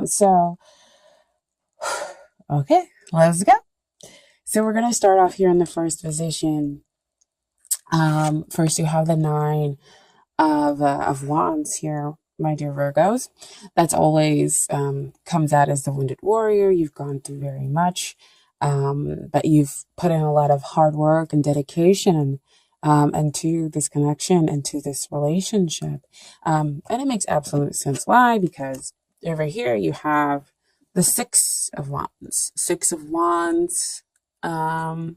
So, okay, let's go. So we're going to start off here in the first position. First, you have the nine of wands here, my dear Virgos. That's always comes out as the wounded warrior. You've gone through very much, but you've put in a lot of hard work and dedication into this connection, into this relationship. And it makes absolute sense. Why? Because over here you have the Six of Wands. Six of Wands. I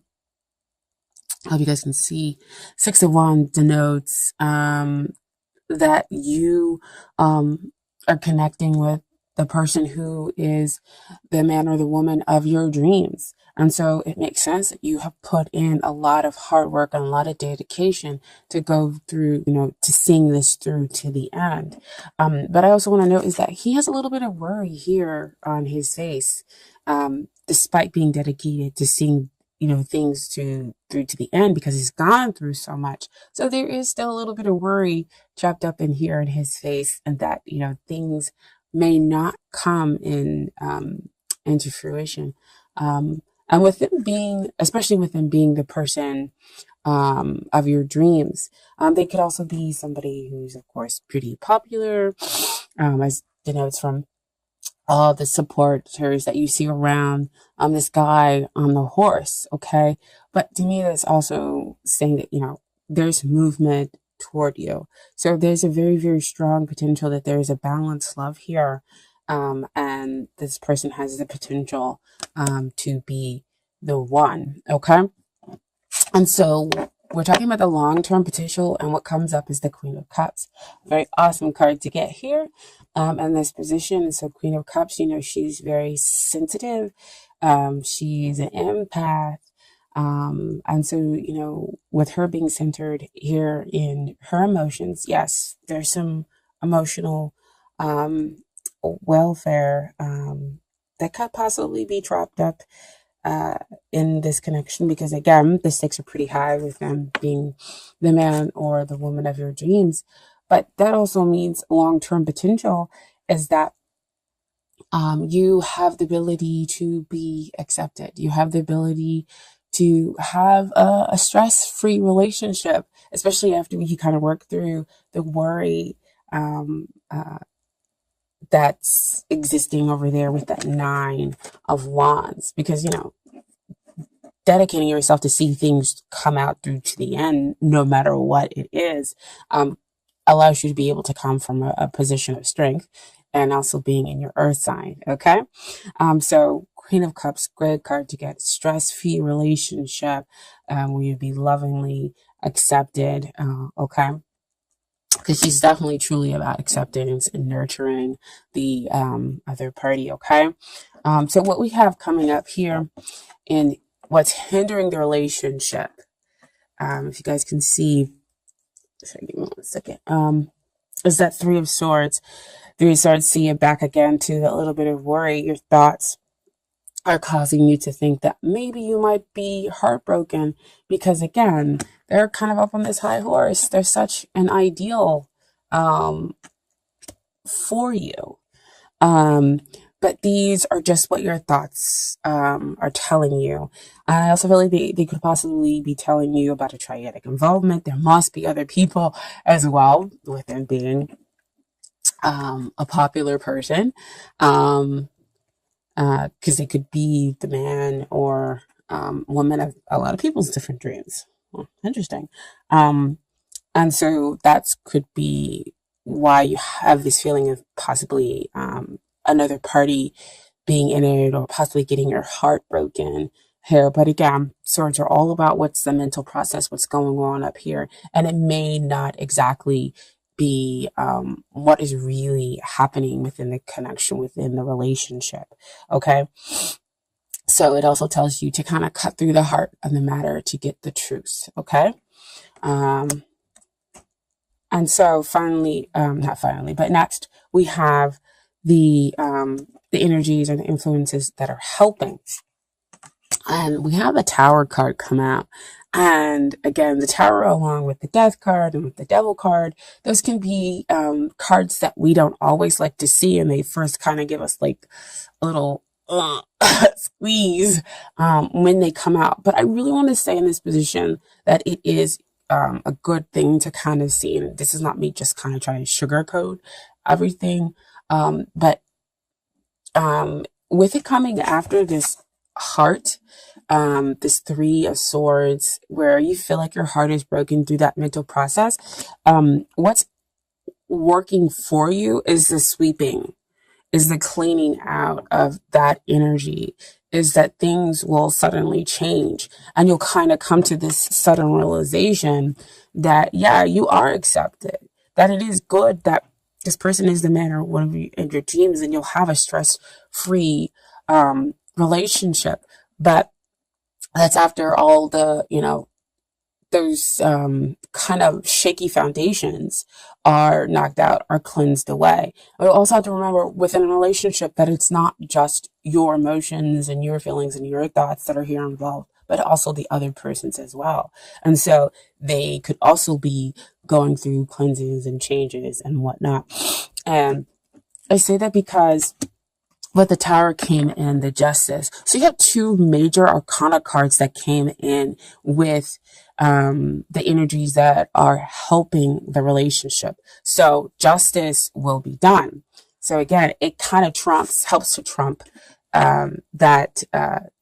hope you guys can see. Six of Wands denotes that you are connecting with the person who is the man or the woman of your dreams. And so it makes sense that you have put in a lot of hard work and a lot of dedication to go through, to seeing this through to the end. But I also want to note is that he has a little bit of worry here on his face, despite being dedicated to seeing things through to the end because he's gone through so much. So there is still a little bit of worry trapped up in here in his face, and that things may not come in into fruition. And with him being, especially with him being the person of your dreams, they could also be somebody who's of course pretty popular, as denotes from all the supporters that you see around this guy on the horse, okay? But to me, that's also saying that, there's movement toward you. So there's a very, very strong potential that there's a balanced love here. And this person has the potential to be the one, okay? And so we're talking about the long-term potential, and what comes up is the Queen of Cups. Very awesome card to get here in this position. So Queen of Cups, she's very sensitive. She's an empath. And so, with her being centered here in her emotions, yes, there's some emotional welfare that could possibly be dropped up in this connection, because again, the stakes are pretty high with them being the man or the woman of your dreams. But that also means long-term potential is that you have the ability to be accepted. You have the ability to have a stress-free relationship, especially after you kind of work through the worry that's existing over there with that Nine of Wands. Because, dedicating yourself to see things come out through to the end, no matter what it is, allows you to be able to come from a position of strength, and also being in your earth sign. Okay. So Queen of Cups, great card to get. Stress-free relationship, where you'd be lovingly accepted. Okay. Because she's definitely truly about acceptance and nurturing the other party. Okay. So what we have coming up here in what's hindering the relationship, if you guys can see, sorry, give me 1 second, is that Three of Swords. Three of Swords, see it back again to a little bit of worry. Your thoughts are causing you to think that maybe you might be heartbroken because, again, they're kind of up on this high horse. They're such an ideal for you. But these are just what your thoughts are telling you. I also feel like they could possibly be telling you about a triadic involvement. There must be other people as well, with them being a popular person, because they could be the man or woman of a lot of people's different dreams. Well, interesting. And so that could be why you have this feeling of possibly another party being in it, or possibly getting your heart broken here. But again, swords are all about what's the mental process, what's going on up here. And it may not exactly be what is really happening within the connection, within the relationship. Okay. So it also tells you to kind of cut through the heart of the matter to get the truth. Okay. And so finally, not finally, but next we have the energies and the influences that are helping. And we have a Tower card come out. And again, the Tower, along with the Death card and with the Devil card, those can be cards that we don't always like to see, and they first kind of give us like a little squeeze when they come out. But I really want to say in this position that it is a good thing to kind of see. And this is not me just kind of trying to sugarcoat everything, but with it coming after this heart, this Three of Swords, where you feel like your heart is broken through that mental process, what's working for you is the sweeping, is the cleaning out of that energy, is that things will suddenly change. And you'll kind of come to this sudden realization that, yeah, you are accepted, that it is good that this person is the man or one of you in your dreams, and you'll have a stress free relationship. But that's after all the, those kind of shaky foundations are knocked out, are cleansed away. We also have to remember within a relationship that it's not just your emotions and your feelings and your thoughts that are here involved, but also the other person's as well. And so they could also be going through cleansings and changes and whatnot. And I say that because with the Tower came in the Justice. So you have two major arcana cards that came in with the energies that are helping the relationship. So justice will be done. So again, it kind of helps to trump that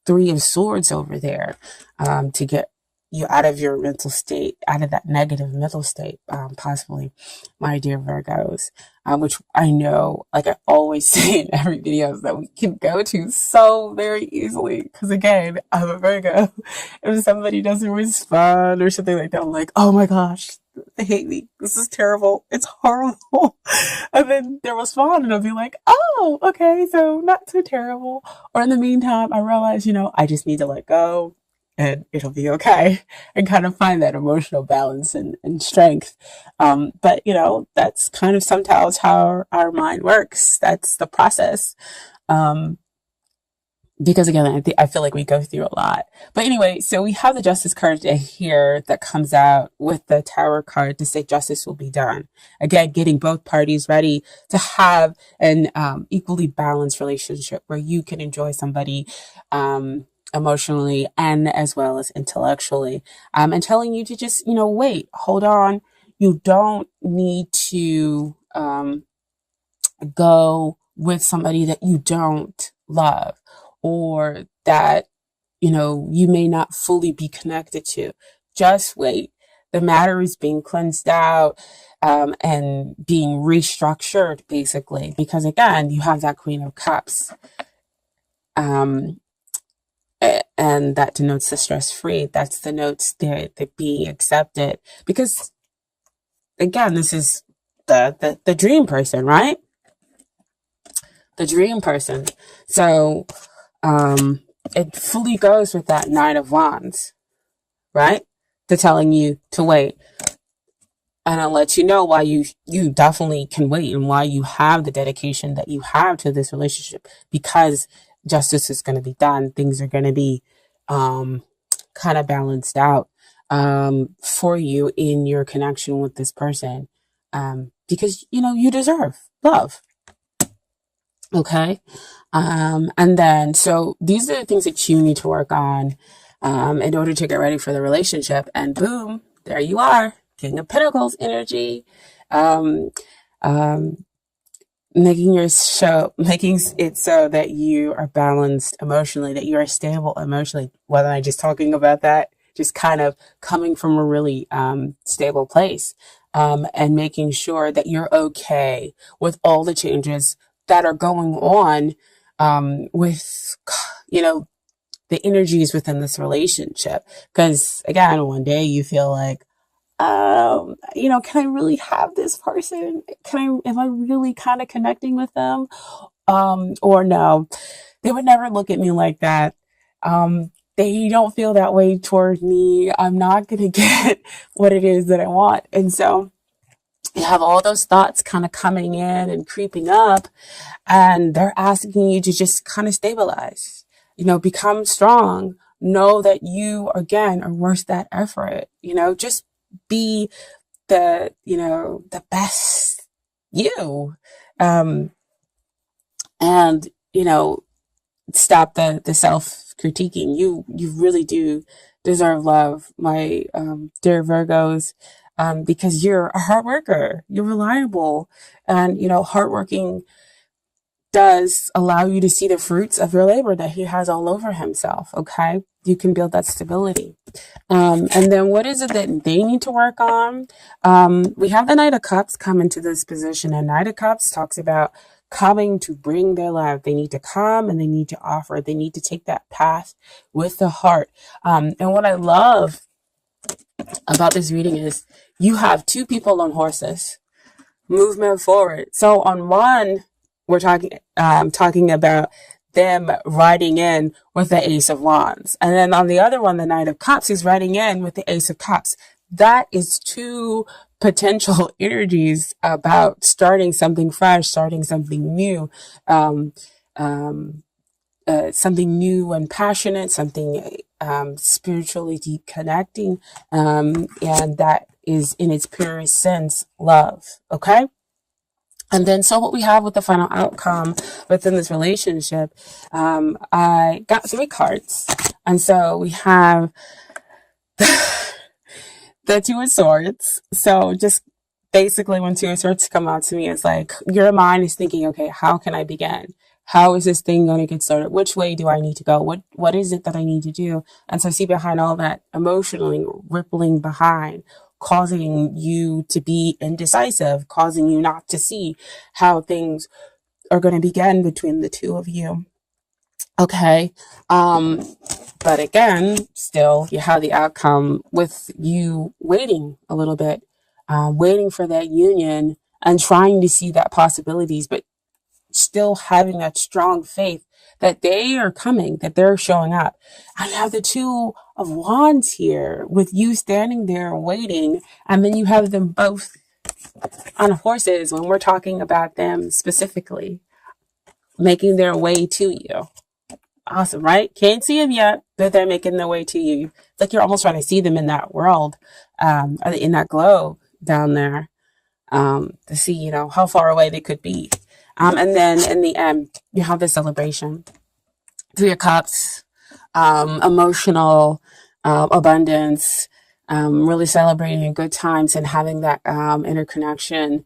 Three of Swords over there, to get you out of your mental state, out of that negative mental state, possibly, my dear Virgos, which I know, like I always say in every video, that we can go to so very easily. Because again, I'm a Virgo. If somebody doesn't respond or something like that, I'm like, oh my gosh, they hate me. This is terrible. It's horrible. And then they'll respond and I'll be like, oh, okay, so not so terrible. Or in the meantime, I realize, I just need to let go and it'll be okay, and kind of find that emotional balance and strength. But that's kind of sometimes how our mind works. That's the process. Um, because again, I feel like we go through a lot. But anyway, so we have the Justice card here that comes out with the Tower card to say justice will be done. Again, getting both parties ready to have an equally balanced relationship where you can enjoy somebody emotionally and as well as intellectually, and telling you to just, wait, hold on. You don't need to go with somebody that you don't love, or that, you may not fully be connected to. Just wait. The matter is being cleansed out, and being restructured, basically, because again, you have that Queen of Cups. And that denotes the stress free. That's the notes that being accepted. Because again, this is the dream person, right? The dream person. So it fully goes with that Nine of Wands, right? To telling you to wait. And I'll let you know why you definitely can wait, and why you have the dedication that you have to this relationship, because justice is going to be done. Things are going to be kind of balanced out for you in your connection with this person, because you deserve love. Okay. And then, so these are the things that you need to work on in order to get ready for the relationship. And boom, there you are, King of Pentacles energy. Making it so that you are balanced emotionally, that you are stable emotionally. Whether I'm just talking about that, just kind of coming from a really stable place, and making sure that you're okay with all the changes that are going on, with the energies within this relationship. Because again, one day you feel like, can I really have this person? Am I really kind of connecting with them? Or no, they would never look at me like that. They don't feel that way toward me. I'm not going to get what it is that I want. And so you have all those thoughts kind of coming in and creeping up, and they're asking you to just kind of stabilize, become strong, know that you, again, are worth that effort. Just be the best you. And, stop the self critiquing. You really do deserve love, my dear Virgos, because you're a hard worker. You're reliable, and hardworking does allow you to see the fruits of your labor that he has all over himself. Okay, you can build that stability. And then what is it that they need to work on? We have the Knight of Cups come into this position, and Knight of Cups talks about coming to bring their love. They need to come and they need to offer. They need to take that path with the heart. And what I love about this reading is you have two people on horses, movement forward. So on one, we're talking about them riding in with the Ace of Wands. And then on the other one, the Knight of Cups is riding in with the Ace of Cups. That is two potential energies about starting something fresh, starting something new, something new and passionate, something spiritually deep connecting, and that is in its purest sense love. Okay. And then, so what we have with the final outcome within this relationship, I got 3 cards. And so we have the Two of Swords. So just basically when Two of Swords come out to me, it's like your mind is thinking, okay, how can I begin? How is this thing going to get started? Which way do I need to go? What is it that I need to do? And so see behind all that emotionally rippling behind, causing you to be indecisive, causing you not to see how things are going to begin between the two of you. Okay. But again, still, you have the outcome with you waiting a little bit, waiting for that union and trying to see that possibilities, but still having that strong faith that they are coming, that they're showing up. I have the Two of Wands here with you standing there waiting, and then you have them both on horses when we're talking about them specifically making their way to you. Awesome, right? Can't see them yet, but they're making their way to you. It's like you're almost trying to see them in that world, in that globe down there, to see, how far away they could be. And then in the end, you have the celebration. 3 of Cups, emotional abundance, really celebrating good times and having that interconnection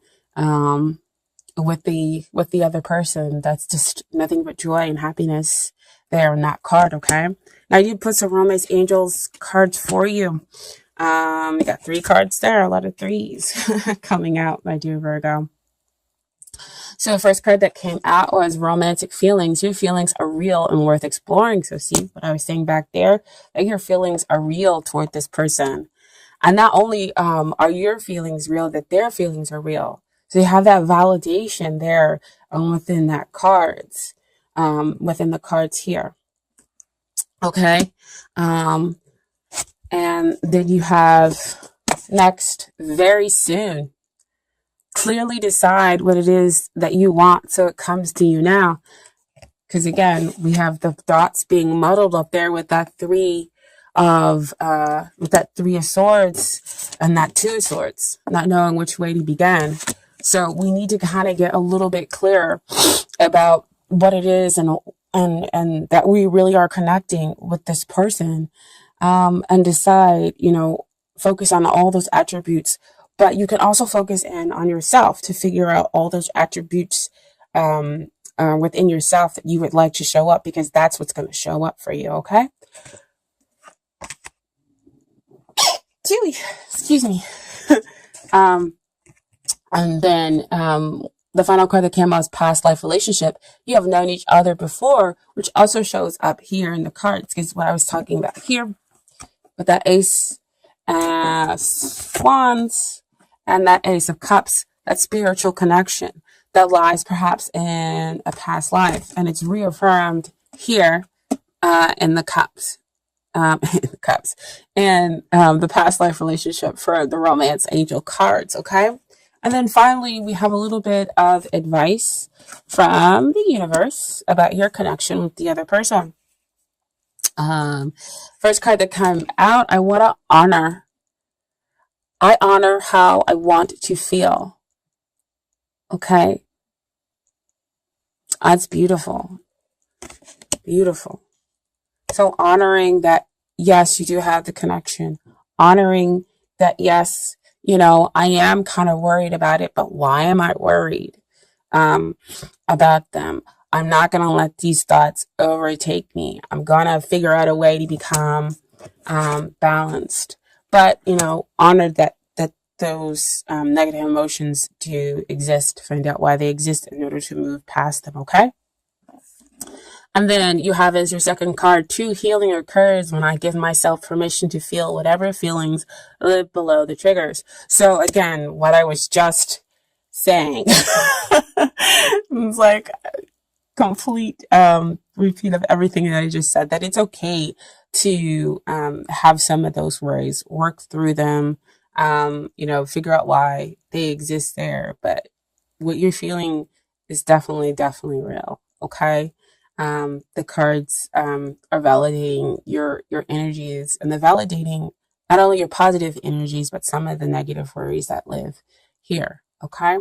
with the other person. That's just nothing but joy and happiness there in that card. Okay, now you put some romance angels cards for you. You got 3 cards there, a lot of 3s coming out, my dear Virgo. So the first card that came out was romantic feelings. Your feelings are real and worth exploring. So see what I was saying back there, that your feelings are real toward this person. And not only are your feelings real, that their feelings are real. So you have that validation there within that cards, within the cards here. Okay. And then you have next, very soon. Clearly decide what it is that you want so it comes to you now. Because again, we have the thoughts being muddled up there with that 3 of Swords and that 2 of Swords, not knowing which way to begin. So we need to kind of get a little bit clearer about what it is and that we really are connecting with this person, and decide, focus on all those attributes. But you can also focus in on yourself to figure out all those attributes within yourself that you would like to show up, because that's what's going to show up for you. Okay. Excuse me. And then the final card that came out is past life relationship. You have known each other before, which also shows up here in the cards, because what I was talking about here with that Ace of Wands and that Ace of Cups, that spiritual connection that lies perhaps in a past life, and it's reaffirmed here in the Cups. And the past life relationship for the romance angel cards. Okay. And then finally, we have a little bit of advice from the universe about your connection with the other person. Um, First card that came out, I want to honor. I honor how I want to feel. Okay. That's beautiful. Beautiful. So honoring that, yes, you do have the connection. Honoring that, yes, I am kind of worried about it, but why am I worried um, about them? I'm not going to let these thoughts overtake me. I'm going to figure out a way to become balanced. But, honor that those negative emotions do exist. Find out why they exist in order to move past them, okay? And then you have as your second card, true healing occurs when I give myself permission to feel whatever feelings live below the triggers. So again, what I was just saying, it's like complete repeat of everything that I just said, that it's okay to have some of those worries, work through them, figure out why they exist there. But what you're feeling is definitely, definitely real. Okay. The cards are validating your energies, and they're validating not only your positive energies, but some of the negative worries that live here. Okay.